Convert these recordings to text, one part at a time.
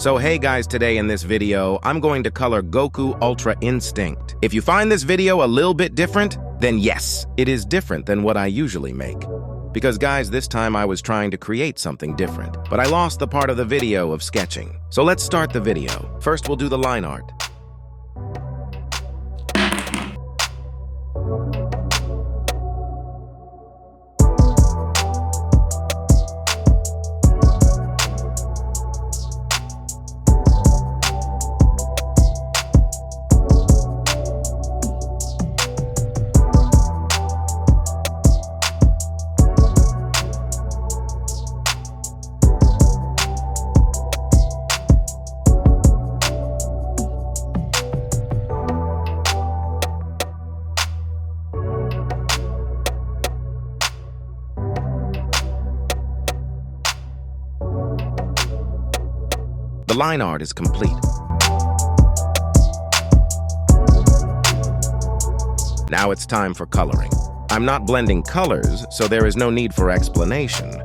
So hey guys, today in this video, I'm going to color Goku Ultra Instinct. If you find this video a little bit different, then yes, it is different than what I usually make. Because guys, this time I was trying to create something different, but I lost the part of the video of sketching. So let's start the video. First, we'll do the line art. The line art is complete. Now it's time for coloring. I'm not blending colors, so there is no need for explanation.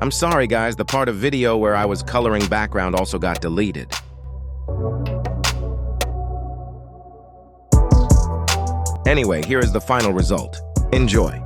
I'm sorry, guys, the part of video where I was coloring background also got deleted. Anyway, here is the final result. Enjoy.